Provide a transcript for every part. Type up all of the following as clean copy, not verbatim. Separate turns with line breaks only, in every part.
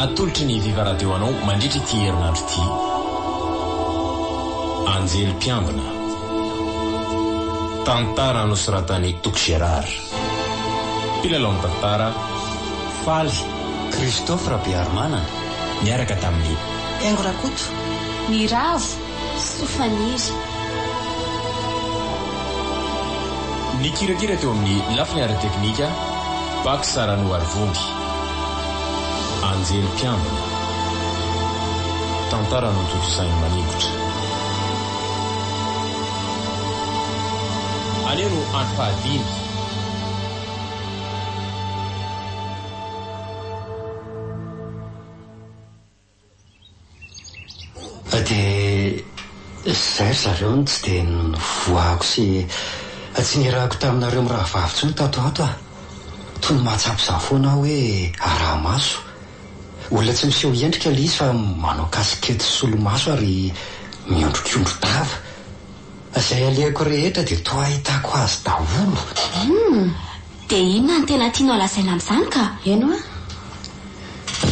atolotry ny Viva Radio anao mandritra ity herinandro ity. Anjely Mpiambina, tantara nosoratany Tok Gérard. Mpilalao tantara Faly Christophe Rabearmana, miaraka tamin'ny
Engo Rakoto,
ny Ravo Sofaniry.
Ny kirakira teo amin'ny lafiny ara-teknika Bak Sarano Arvondy. Anjely Mpiambina, tantara nototosainy manikotra. Aleo no andro fahadimy.
Dia zay zareo ny tsy dia nivoako sy tsy nirahako taminareo miraha vavitsony tato ato ah. Toy ny mahatsapy foana hoe arahamaso. Olona tsy miseho endrika ilay izy fa manao kasikety solomaso ary miondrokondro tava. Izay alehako rehetra dia toa ahitako azy daholo.
Dia inona ny tena tianao lazaina amin'izany ka?
Eno a?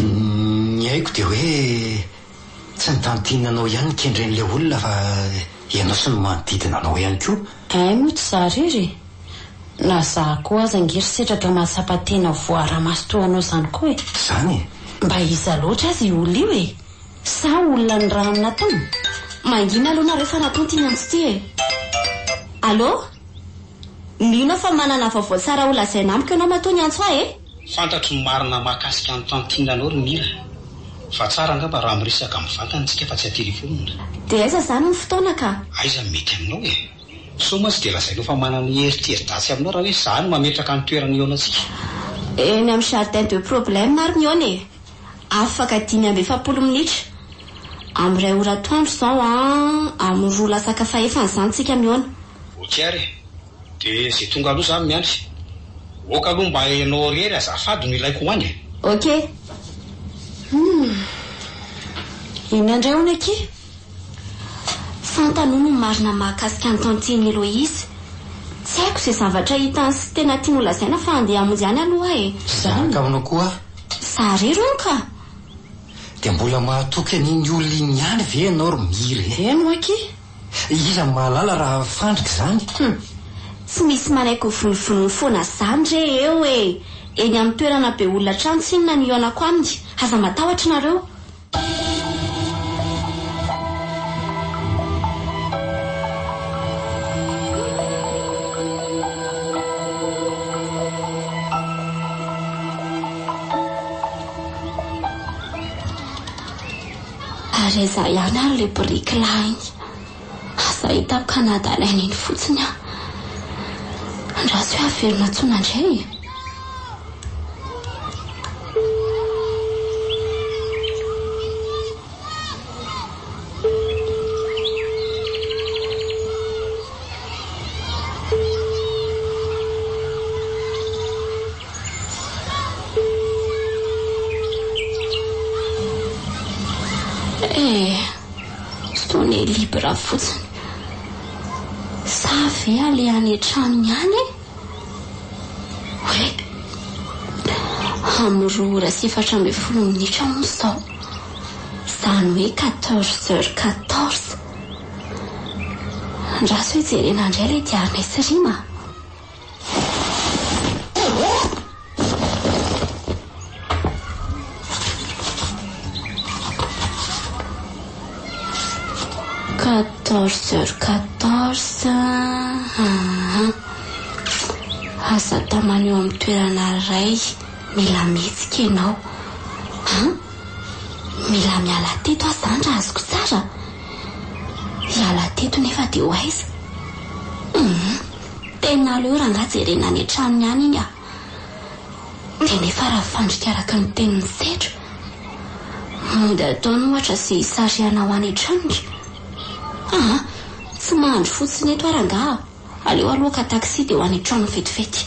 Ny haiko dia hoe tsy nitantinanao ihany nikendren'ilay olona fa ianao sy ny manodidina anao ihany koa.
Moa tsy zarery. Na za koa aza angery setraka mahasapatena voara-maso toa anao izany koa e.
Zany?
Mba iza loatra azy io olona io e. Sa olona ny raha natao?
Mangina aloha nareo fa natao tiana antsy e. Allo? Mino fa manana vaovao tsara ho lazaina amiko ianao matoa ny antso e?
Fantatro ny marina mahakasika ny tantinanao ry Mira. Fa tsara angamba raha miresaka amin'ny vatantsika fa tsy atelefonina.
Dia aiza zany ny fotoana ka?
Aiza mety aminao e. So moa tsy dia lazainao fa manana heriteri-dasy aminao raha hoe za no mametraka ny toerana ionantsika.
Eny amin'ny jardin de problème ary miona e. Afaka 5-10 minitra. Amin'ny ray ora atoandro izao amin'ny roa lasaka fahefany izany tsika miona.
Ok ary. Dia izay tonga aloha za miandry. Oka aloha mba hainao rery azafady no ilaiko hoany e.
Ok.
Ina indray hono aky?
Fantanono ny marina mahakasika ny tantiny Eloise. Tsy haiko izay zavatra hitany sy tena tiany ho lazaina fa andeha hamonjy any aloha e.
Zaka aminao koa.
Zarery hono ka?
Dia mbola mahatoky an'iny olona iny ihany ve ianao ry Mira e?
Eno aky?
Iza mahalala raha fandrika izany?
Tsy misy manaiko vonivoniny foana izany re eo e. Eny amin'ny toerana be olona trano tsy inona ny ionako aminy. Aza matahotra nareo. Reza ihany ary le boriky lahy iny. Asa hitako Kanada laininy fotsiny aho. Andraso hoe averina tsona indray. Stone libra fotsiny. Sa ve ale any an-tranony any? Hoe amin'ny 2:40 minitra moa izao. Izany hoe 14h14. Andraso hoe jerena indray ilay diarina isirima. Asa tamany eo amin'ny toerana iray. Mila mihetsika ianao. Mila miala teto aho izany raha azoko tsara. Hiala teto nefa dia ho aiza? Tena aleo raha nga jerena any an-tranony any iny ah. Dia nefa raha fandrika araka ny tenin'ny sedro. Mody ataony ohatra sy hisarihana ho any an-tranony. Tsy mahandro fotsiny eto aranga. Aleo aloha taksi dia ho any an-trano vetivety.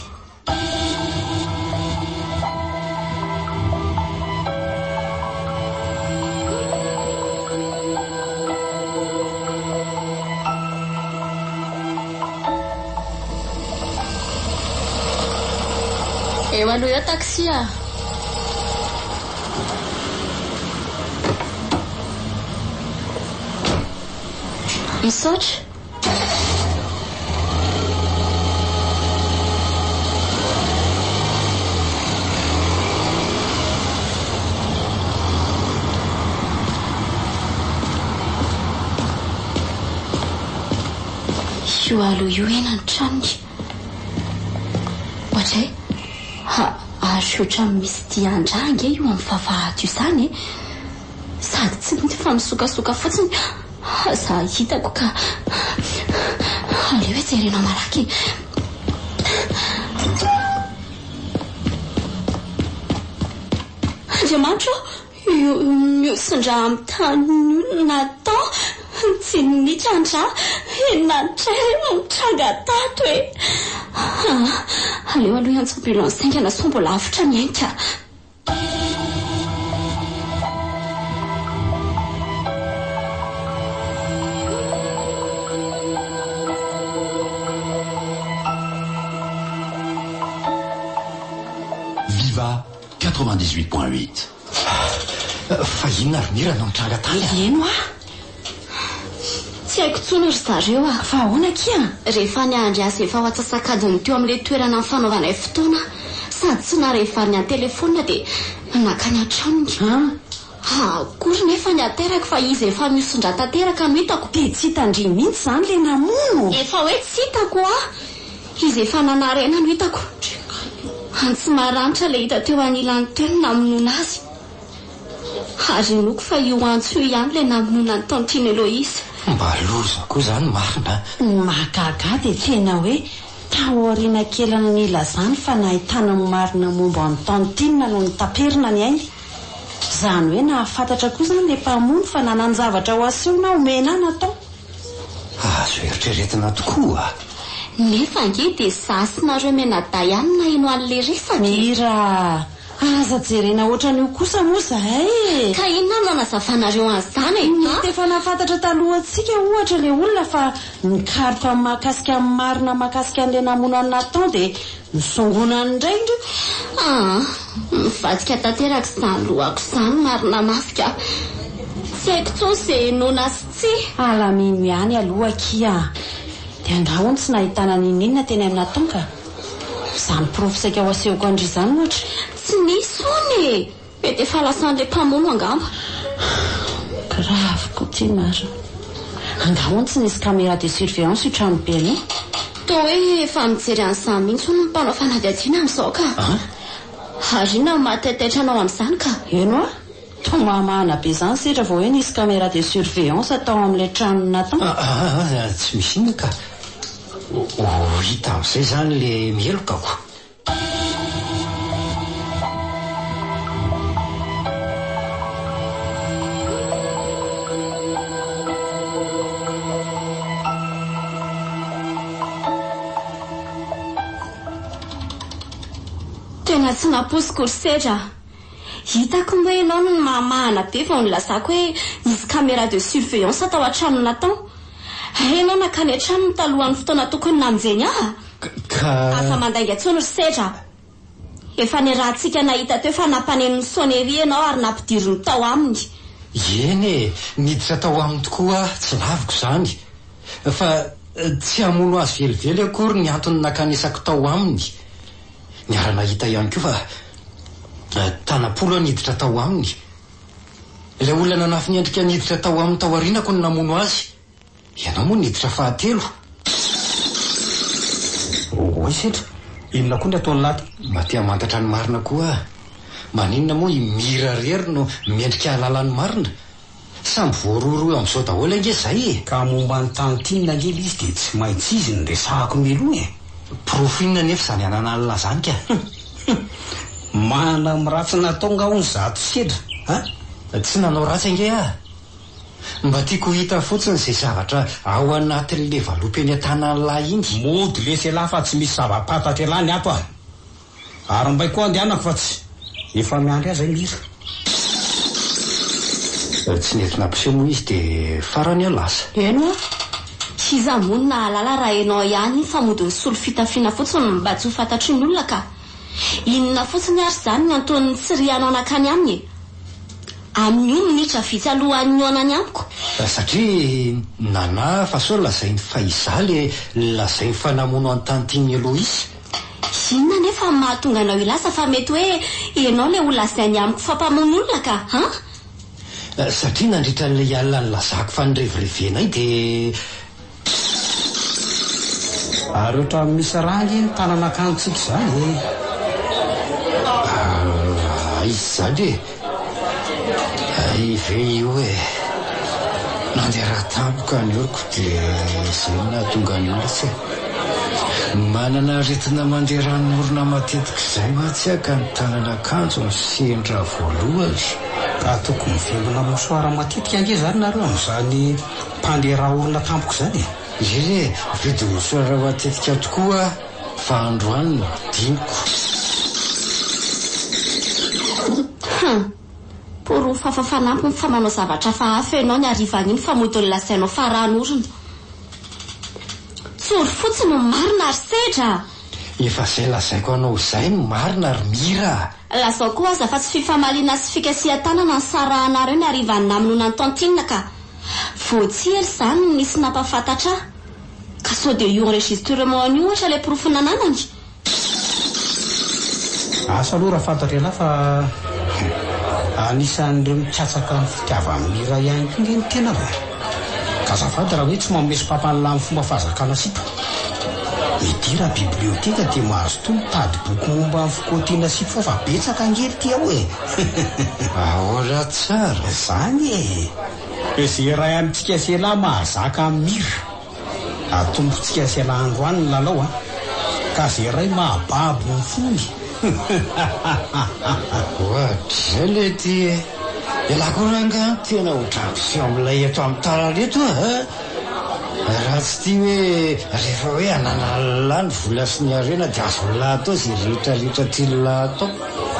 Eo aloha eo taksi ah. misaotra. io aloha io ena ny tranony ohatray azo io trano misy diandrang io amin'ny vavahady io izany sady tsy mety fa misokasoka fotsiny za hitako ka aleo hoe jerena malaky andriamanitra miosindra amin'ny tany natao tsy nitrandra enatray mitranga tato hoe aleo aloha antsoambulance saingana so mbola avitra miainka
Viva 98.8
fa inona ary mirana mitranga tany
eno
tsy haiko tsony ry zareo
fa ahoana kia
rehefa ny andry azy efa ho atsasakadiny teo amin'ilay toerana ny fanaovanay fotoana sady tsy na rehefa ny an-telefonina dia nakany an-tranony akory nefa ny ateraka fa izy efa miosondra tanteraka no hitako
dia tsy hitandry mihitsy izany le namono
efa hoe tsy hitako izy efa nanarena no hitako tsy maranitra le hita teo anilany teo namonoana azy ary noko fa io antso io ihany le namonoana ny tantine Eloise
mba loza koa izany marina
mahagaga dia tena hoe taoriana kelana nilazany fa nahitana ny marina momba ny tantinina no ny taperina ny ainy izany hoe nahafantatra koa izany le mpamono fa nanan-javatra ho asehona omena natao
azo eritreretina tokoa
nefa nge dia zasinareo menada ihany na ino an'le resany
mira aza jerena ohatran'io kosa moa zahay
ka inona no nazavanareo an'izany
mety efa nahafantatra taloha antsika ohatra le olona fa nikaroka mahakasika amin'ny marina mahakasika an'le namono any natao dia nisongona ny indray indreo
mivadika tanteraka izany lohako izany marina masika tsy haiko tsony izay nona sy tsy
alamino ihany aloha kia dia angahony tsy nahitana ninina teny amin'ny natonga izany profesaika ho asehoko andry izany ohatra
tsy nisy ony mety efa lasan'ilay mpamono angamba
gravy koa ty marina angahony tsy nisy caméra de surveillance io trano be any
to hoe efa mijery an'izany mihitsy no mpanao fanadihadiana amin'izao ka ary inona mahataitaitranao amin'izany ka
eno to mamahana be izany sehatra vao hoe nisy caméra de surveillance atao amin'ilay trano natao
tsy misy inona ka hita amin'izay izany le mielokako
tena tsy naposiko ry sedra hitako mba ianao no mamahana be vao nilazako hoe nisy caméra de surveillance atao an-trano natao ianao nakany an-trano ny talohan'ny fotoana tokony namonjeny afa mandainga tsony ry sedra efa ny rahantsika nahita teo fa nampanenony sonnerie ianao ary nampidirony tao aminy
eny niditra tao aminy tokoa tsy laviko izany fa tsy hamono azy velively akory ny antony nakanesako tao aminy niarana hita ihany koa fa tanapolo niditra tao aminy ilay olona nanafy ny endrika niditra tao aminy tao arinako ny namono azy ianao moa niditra fahatelo
oy setra inona koa ny ataony laty
matia mantatra ny marina koa maninona moa mira rery no miendrika alalan'ny marina samby voaroroa amin'izao daholo ange zay
ka momba ny tantinina angely izy dia tsy maintsy izy ny resahako meloa
profinina nefa izany anana alina zany ka
mana miratsy natao ngahony zato sedra
tsy nanao ratsy ange mba tiako hita fotsiny izay zavatra ao anatin'le valopy eny an-tanan'lahy iny
mody lesy elahy fa tsy misy zava-patatra elany ato ary mbay koa andehanako fa tsy efa miandry azy ay mira
tsy nentina ampiseho moa izy dia farany alasa
eno iza monina alala raha ianao ihany fa mody misolo fitafiana fotsiny mba tsy ho fantatry ny olona ka inona fotsiny ary izany ny antony tsy rianao nakany aminy amin'ny io minitra vitsy alohan'ny onany amiko.
Satria nana fa so lazainy fa izaly lazainy fanamono any tantiny Eloisy.
Inona nefa mahatonga anao ilasa fa mety hoe ianao le ho lazainy amiko fampamono olona ka, ha?
Satria nandritra n'ilay alina ny lazako fa nirevirevenay dia
ary ohatra misy rangy ny tanana akantsika izany.
izy zany ive io nandeha raha tampoka ny oriko dia izay nahatonga ny olona tsy manana aretina mandeha ranorona matetika izay matsiaka ny tanana akanjo ny sendra voalohany.
Ka tokony velona mosoara matetika ange zany nareo amin'izany mpandeha raha orona tampoka izany.
Izy vidi mosoara matetika tokoa fa androany no diniko.
Por fafafanampy ny famanao zavatra fa hafa ianao ny arivan'iny fa modony lasainao faranorona. Tsory fotsiny no marina ary sedra.
Efa izay lazaiko anao izay no marina ary mira.
Lazao koa aza fa tsy fifamaliana sy fikasihan-tanana ny sarahanareo ny arivan'ny naminona ny tantinina ka. Voatsiry izany no nisy nampafantatra. Ka sao dia io enregistrement an'io ohatra ilay porofina nanany.
Asa aloha raha fantatra anahy fa anisan'ireo mitsatsaka ny fitiava amin'ny hira ihany koa nge ny tena va. Ka azafady raha hoe tsy mamesy pampany lahy amin'ny fomba fahazakana sipa. Mety raha biblioteka dia mahazo toy mitady boky momba amin'ny fikotiana sipa fa betsaka angely tia hoe.
Ahoana tsara
Izany izay ray amintsika sela mahazaka amin'ny hira. Atombotsika sela androany ny lalao ka izay ray mahababo ny fongy.
Ohatry le ty elakoranga tena ohatrany sy amin'ilay eto amin'ny tanana eto raha tsy tia hoe rehefa hoe anana lahy ny vola sy ny arena dia azo lahatao izay rehetrarehetra tiany lahatao.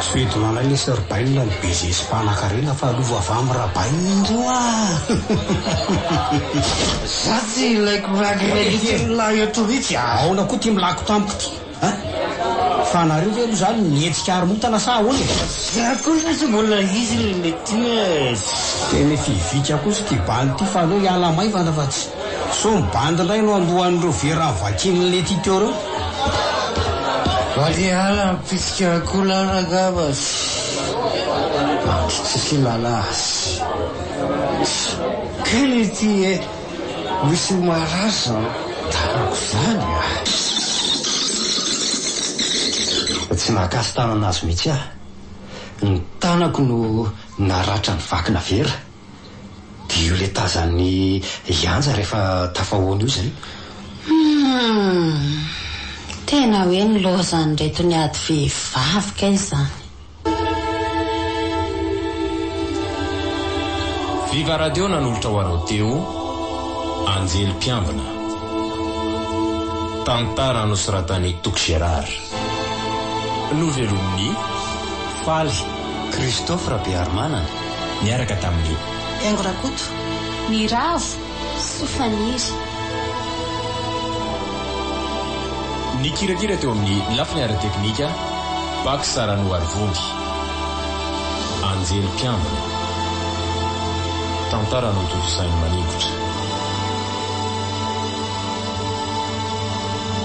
Soedinana ilay serbaina ny bezesy mpanan-karena fa alova avy amin'ny rabaina indreo
Za tsy ilaiko ragrelitiny lahy eto mihitsy
ahoana koa tia milako tampoka ty fa nareo ve aloha zany nietsika aromotana sa ahoana?
Za kosa tsy mbola izy le mety
tena fivika kosa ty bandy ty fa aleo hiala maivana fa tsy so mibandy indray no andohan'ireo vera vakin'le ty teo reo.
Vale ala mipitsika kolana gaba tsy lala azy kely ty misy maraza tanako zany tsy mahakasy tanana azy mihitsy ny tanako no naratra ny vakina vera dia io le tazany ianja rehefa tafahoana io zay.
Tena hoe ny lozany reto ny ady vehivavy izany.
Viva Radio nanolotra ho anao teo Anjely Mpiambina. Tantara nosoratany Tok Gérard. Novelom'ny
Faly Christophe Rabearmanana
niaraka tamin'ny
Aingo Rakoto
Ny Ravo Sofaniry.
ny kirakira teo amin'ny lafiny ara-teknika Bak Sarano Arvondy. Anjely Mpiambina. Tantara notovisainy manikotra.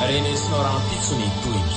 Renesina rampitsony toyny